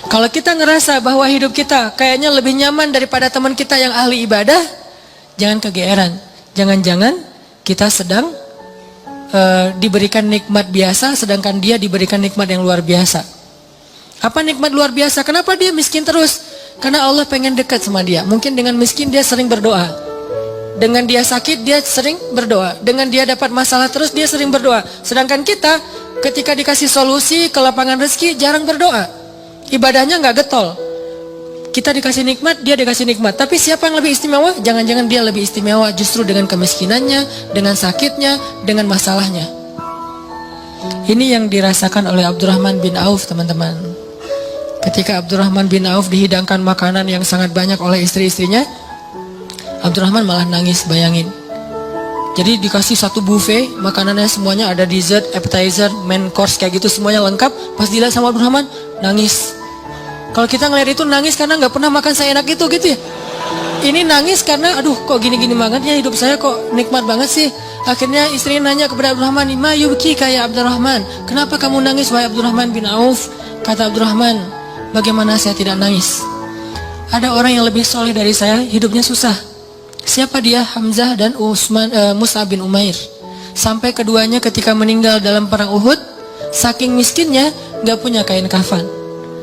Kalau kita ngerasa bahwa hidup kita kayaknya lebih nyaman daripada teman kita yang ahli ibadah, jangan kegeeran. Jangan-jangan kita sedang diberikan nikmat biasa, sedangkan dia diberikan nikmat yang luar biasa. Apa nikmat luar biasa? Kenapa dia miskin terus? Karena Allah pengen dekat sama dia. Mungkin dengan miskin dia sering berdoa. Dengan dia sakit dia sering berdoa. Dengan dia dapat masalah terus dia sering berdoa. Sedangkan kita ketika dikasih solusi ke lapangan rezeki jarang berdoa. Ibadahnya nggak getol. Kita dikasih nikmat, dia dikasih nikmat. Tapi siapa yang lebih istimewa? Jangan-jangan dia lebih istimewa justru dengan kemiskinannya, dengan sakitnya, dengan masalahnya. Ini yang dirasakan oleh Abdurrahman bin Auf, teman-teman. Ketika Abdurrahman bin Auf dihidangkan makanan yang sangat banyak oleh istri-istrinya, Abdurrahman malah nangis, bayangin. Jadi dikasih satu buffet, makanannya semuanya ada dessert, appetizer, main course kayak gitu semuanya lengkap. Pas dilihat sama Abdurrahman, nangis. Kalau kita ngeliat itu nangis karena nggak pernah makan seenak itu gitu ya. Ini nangis karena aduh kok gini-gini banget ya hidup saya, kok nikmat banget sih. Akhirnya istrinya nanya kepada Abdurrahman, "Ma yubki kayak Abdurrahman, kenapa kamu nangis wahai Abdurrahman bin Auf?" Kata Abdurrahman, "Bagaimana saya tidak nangis? Ada orang yang lebih soleh dari saya, hidupnya susah." Siapa dia? Hamzah dan Mus'ab bin Umair. Sampai keduanya ketika meninggal dalam perang Uhud, saking miskinnya nggak punya kain kafan.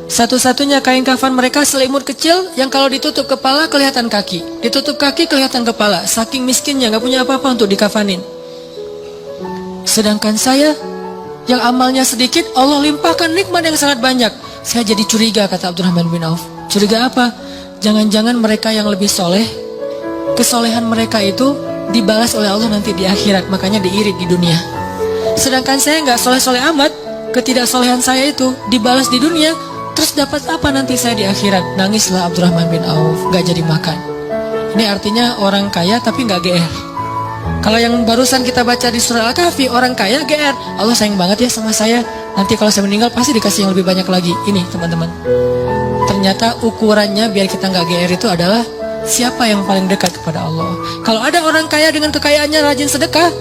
Satu-satunya kain kafan mereka selimut kecil yang kalau ditutup kepala kelihatan kaki, ditutup kaki kelihatan kepala. Saking miskinnya nggak punya apa-apa untuk dikafanin. Sedangkan saya yang amalnya sedikit, Allah limpahkan nikmat yang sangat banyak. Saya jadi curiga, kata Abdurrahman bin Auf. Curiga apa? Jangan-jangan mereka yang lebih soleh, kesolehan mereka itu dibalas oleh Allah nanti di akhirat, makanya diirit di dunia. Sedangkan saya nggak soleh-soleh amat, ketidaksolehan saya itu dibalas di dunia. Terus dapat apa nanti saya di akhirat? Nangislah Abdurrahman bin Auf, gak jadi makan. Ini artinya orang kaya tapi gak GR. Kalau yang barusan kita baca di surah Al-Kahfi, orang kaya GR. Allah sayang banget ya sama saya, nanti kalau saya meninggal pasti dikasih yang lebih banyak lagi. Ini teman-teman, ternyata ukurannya biar kita gak GR itu adalah siapa yang paling dekat kepada Allah. Kalau ada orang kaya dengan kekayaannya rajin sedekah,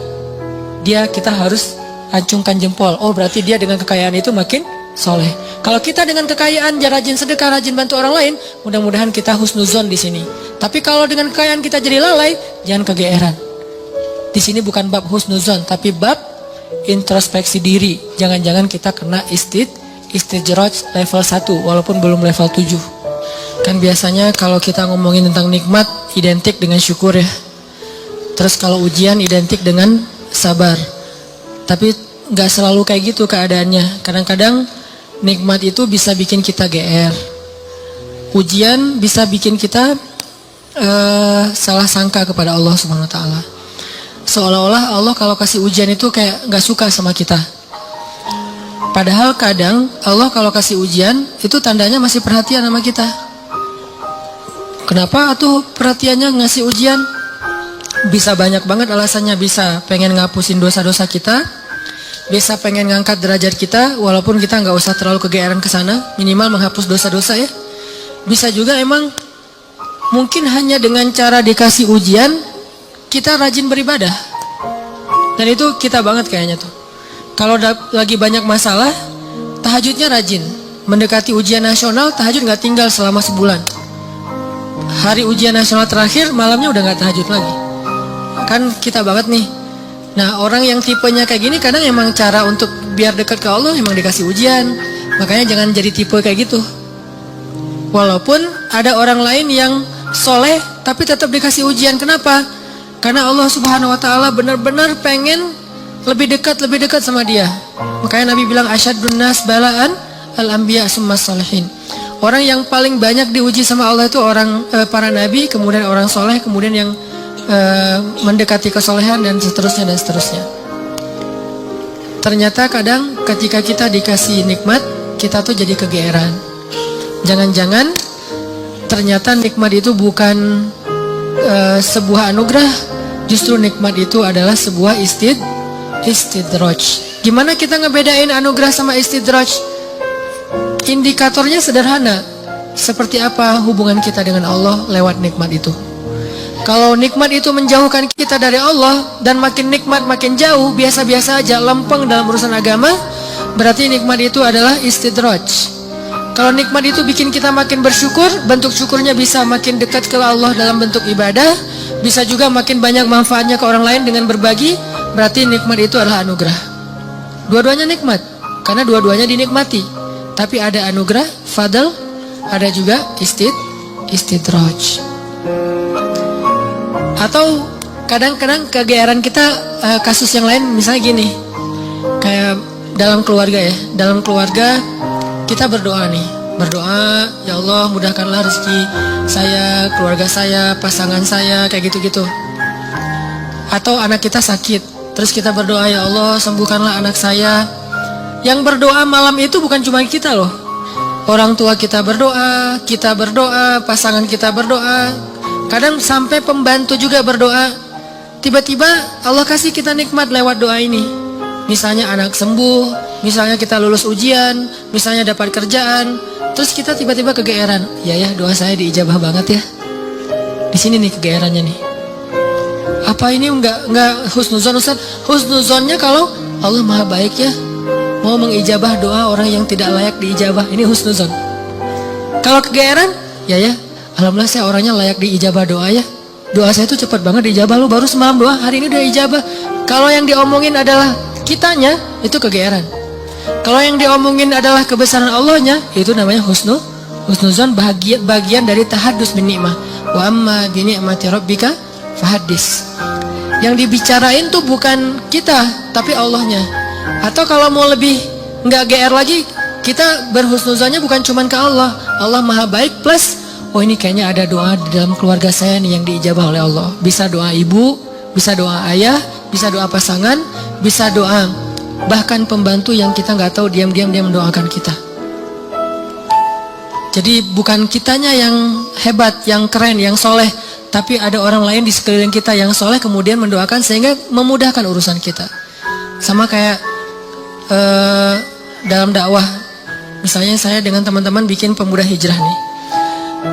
kita harus acungkan jempol. Oh berarti dia dengan kekayaan itu makin soleh. Kalau kita dengan kekayaan rajin sedekah, rajin bantu orang lain, mudah-mudahan kita husnuzon di sini. Tapi kalau dengan kekayaan kita jadi lalai, jangan kegeeran. Di sini bukan bab husnuzon, tapi bab introspeksi diri. Jangan-jangan kita kena istijraj level 1 walaupun belum level 7. Kan biasanya kalau kita ngomongin tentang nikmat identik dengan syukur ya. Terus kalau ujian identik dengan sabar. Tapi nggak selalu kayak gitu keadaannya. Kadang-kadang nikmat itu bisa bikin kita GR. Ujian bisa bikin kita salah sangka kepada Allah Subhanahu wa taala. Seolah-olah Allah kalau kasih ujian itu kayak nggak suka sama kita. Padahal kadang Allah kalau kasih ujian itu tandanya masih perhatian sama kita. Kenapa atuh perhatiannya ngasih ujian? Bisa banyak banget alasannya. Bisa pengen ngapusin dosa-dosa kita, bisa pengen ngangkat derajat kita, walaupun kita nggak usah terlalu kegeeran ke sana, minimal menghapus dosa-dosa ya. Bisa juga emang mungkin hanya dengan cara dikasih ujian kita rajin beribadah. Dan itu kita banget kayaknya tuh. Kalau lagi banyak masalah, tahajudnya rajin. Mendekati ujian nasional, tahajud nggak tinggal selama sebulan. Hari ujian nasional terakhir, malamnya udah nggak tahajud lagi. Kan kita banget nih. Nah orang yang tipenya kayak gini kadang emang cara untuk biar dekat ke Allah emang dikasih ujian. Makanya jangan jadi tipe kayak gitu. Walaupun ada orang lain yang soleh tapi tetap dikasih ujian. Kenapa? Karena Allah Subhanahu wa taala benar-benar pengen lebih dekat sama dia. Makanya Nabi bilang asyadun nas balaan al-anbiya summas salihin. Orang yang paling banyak diuji sama Allah itu orang para nabi, kemudian orang soleh, kemudian yang mendekati kesolehan dan seterusnya dan seterusnya. Ternyata kadang ketika kita dikasih nikmat, kita tuh jadi kegeeran. Jangan-jangan ternyata nikmat itu bukan sebuah anugerah, justru nikmat itu adalah sebuah istidraj. Gimana kita ngebedain anugerah sama istidraj? Indikatornya sederhana. Seperti apa hubungan kita dengan Allah lewat nikmat itu. Kalau nikmat itu menjauhkan kita dari Allah dan makin nikmat makin jauh, biasa-biasa aja, lempeng dalam urusan agama, berarti nikmat itu adalah istidraj. Kalau nikmat itu bikin kita makin bersyukur, bentuk syukurnya bisa makin dekat ke Allah dalam bentuk ibadah, bisa juga makin banyak manfaatnya ke orang lain dengan berbagi, berarti nikmat itu adalah anugerah. Dua-duanya nikmat, karena dua-duanya dinikmati. Tapi ada anugerah, fadl, ada juga istidraj. Atau kadang-kadang kegeeran kita, kasus yang lain misalnya gini, kayak dalam keluarga ya, dalam keluarga kita berdoa nih, berdoa, ya Allah mudahkanlah rezeki saya, keluarga saya, pasangan saya, kayak gitu-gitu. Atau anak kita sakit, terus kita berdoa, ya Allah sembuhkanlah anak saya. Yang berdoa malam itu bukan cuma kita loh, orang tua kita berdoa, pasangan kita berdoa, kadang sampai pembantu juga berdoa. Tiba-tiba Allah kasih kita nikmat lewat doa ini. Misalnya anak sembuh, misalnya kita lulus ujian, misalnya dapat kerjaan, terus kita tiba-tiba kegeeran. Ya doa saya diijabah banget ya. Di sini nih kegeerannya nih. Apa ini enggak husnuzon Ustaz? Husnuzonnya kalau Allah Maha baik ya, mau mengijabah doa orang yang tidak layak diijabah. Ini husnuzon. Kalau kegeeran, ya alhamdulillah saya orangnya layak diijabah doa ya. Doa saya tuh cepat banget diijabah, lo baru semalam doa, hari ini udah ijabah. Kalau yang diomongin adalah kitanya, itu kegeeran. Kalau yang diomongin adalah kebesaran Allahnya, itu namanya husnuzon, bagian dari tahaddus bin ni'mah. Wa amma bi ni'mati rabbika fahaddis. Yang dibicarain tuh bukan kita, tapi Allahnya. Atau kalau mau lebih nggak GR lagi, kita berhusnuzonnya bukan cuman ke Allah. Allah Maha baik plus, oh ini kayaknya ada doa di dalam keluarga saya nih yang diijabah oleh Allah. Bisa doa ibu, bisa doa ayah, bisa doa pasangan, bisa doa bahkan pembantu yang kita nggak tahu diam-diam dia mendoakan kita. Jadi bukan kitanya yang hebat, yang keren, yang soleh, tapi ada orang lain di sekeliling kita yang soleh kemudian mendoakan sehingga memudahkan urusan kita. Sama kayak dalam dakwah, misalnya saya dengan teman-teman bikin pemuda hijrah nih.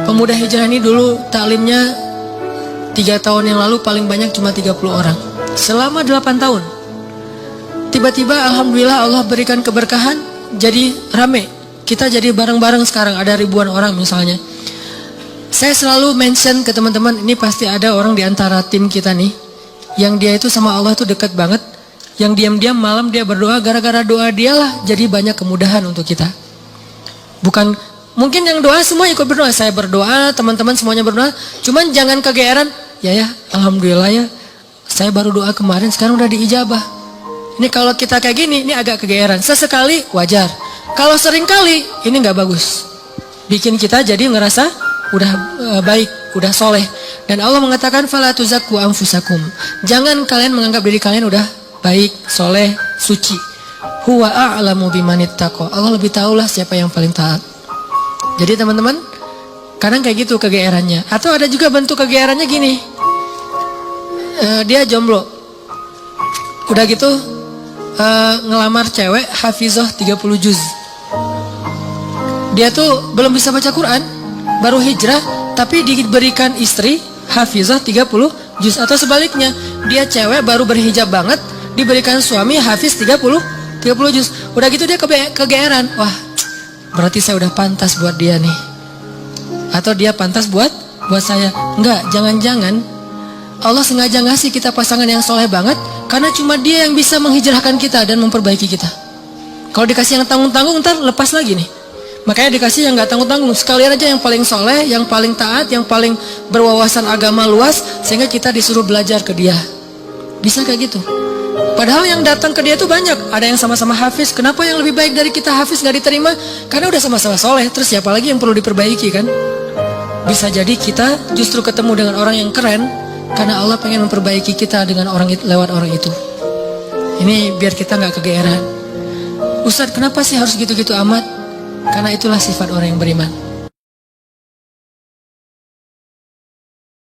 Pemuda hijrah ini dulu taklimnya 3 tahun yang lalu paling banyak cuma 30 orang. Selama 8 tahun. Tiba-tiba alhamdulillah Allah berikan keberkahan, jadi rame. Kita jadi bareng-bareng sekarang, ada ribuan orang misalnya. Saya selalu mention ke teman-teman, ini pasti ada orang di antara tim kita nih, yang dia itu sama Allah tuh dekat banget, yang diam-diam malam dia berdoa, gara-gara doa dialah jadi banyak kemudahan untuk kita. Bukan, mungkin yang doa semua ikut berdoa, saya berdoa, teman-teman semuanya berdoa, cuman jangan kegeeran, ya alhamdulillah ya, saya baru doa kemarin, sekarang udah diijabah. Ini kalau kita kayak gini, ini agak kegeeran. Sesekali wajar. Kalau sering kali, ini nggak bagus. Bikin kita jadi ngerasa udah baik, udah soleh. Dan Allah mengatakan, "Fala tuzakku anfusakum." Jangan kalian menganggap diri kalian udah baik, soleh, suci. Huwa a'lamu bimanittaqo. Allah lebih tahulah siapa yang paling taat. Jadi teman-teman, kadang kayak gitu kegeerannya. Atau ada juga bentuk kegeerannya gini. Dia jomblo. Udah gitu ngelamar cewek hafizah 30 juz. Dia tuh belum bisa baca Quran, baru hijrah, tapi diberikan istri hafizah 30 juz. Atau sebaliknya, dia cewek baru berhijab banget, diberikan suami hafiz 30 juz. Udah gitu dia kegeeran. Wah, berarti saya udah pantas buat dia nih. Atau dia pantas buat saya. Enggak, jangan-jangan Allah sengaja ngasih kita pasangan yang soleh banget, karena cuma dia yang bisa menghijrahkan kita dan memperbaiki kita. Kalau dikasih yang tanggung-tanggung, ntar lepas lagi nih. Makanya dikasih yang gak tanggung-tanggung. Sekalian aja yang paling soleh, yang paling taat, yang paling berwawasan agama luas, sehingga kita disuruh belajar ke dia. Bisa kayak gitu. Padahal yang datang ke dia tuh banyak. Ada yang sama-sama hafiz. Kenapa yang lebih baik dari kita hafiz gak diterima? Karena udah sama-sama soleh. Terus siapa lagi yang perlu diperbaiki kan? Bisa jadi kita justru ketemu dengan orang yang keren, karena Allah pengen memperbaiki kita dengan orang itu, lewat orang itu. Ini biar kita nggak kegeeran. Ustadz, kenapa sih harus gitu-gitu amat? Karena itulah sifat orang yang beriman.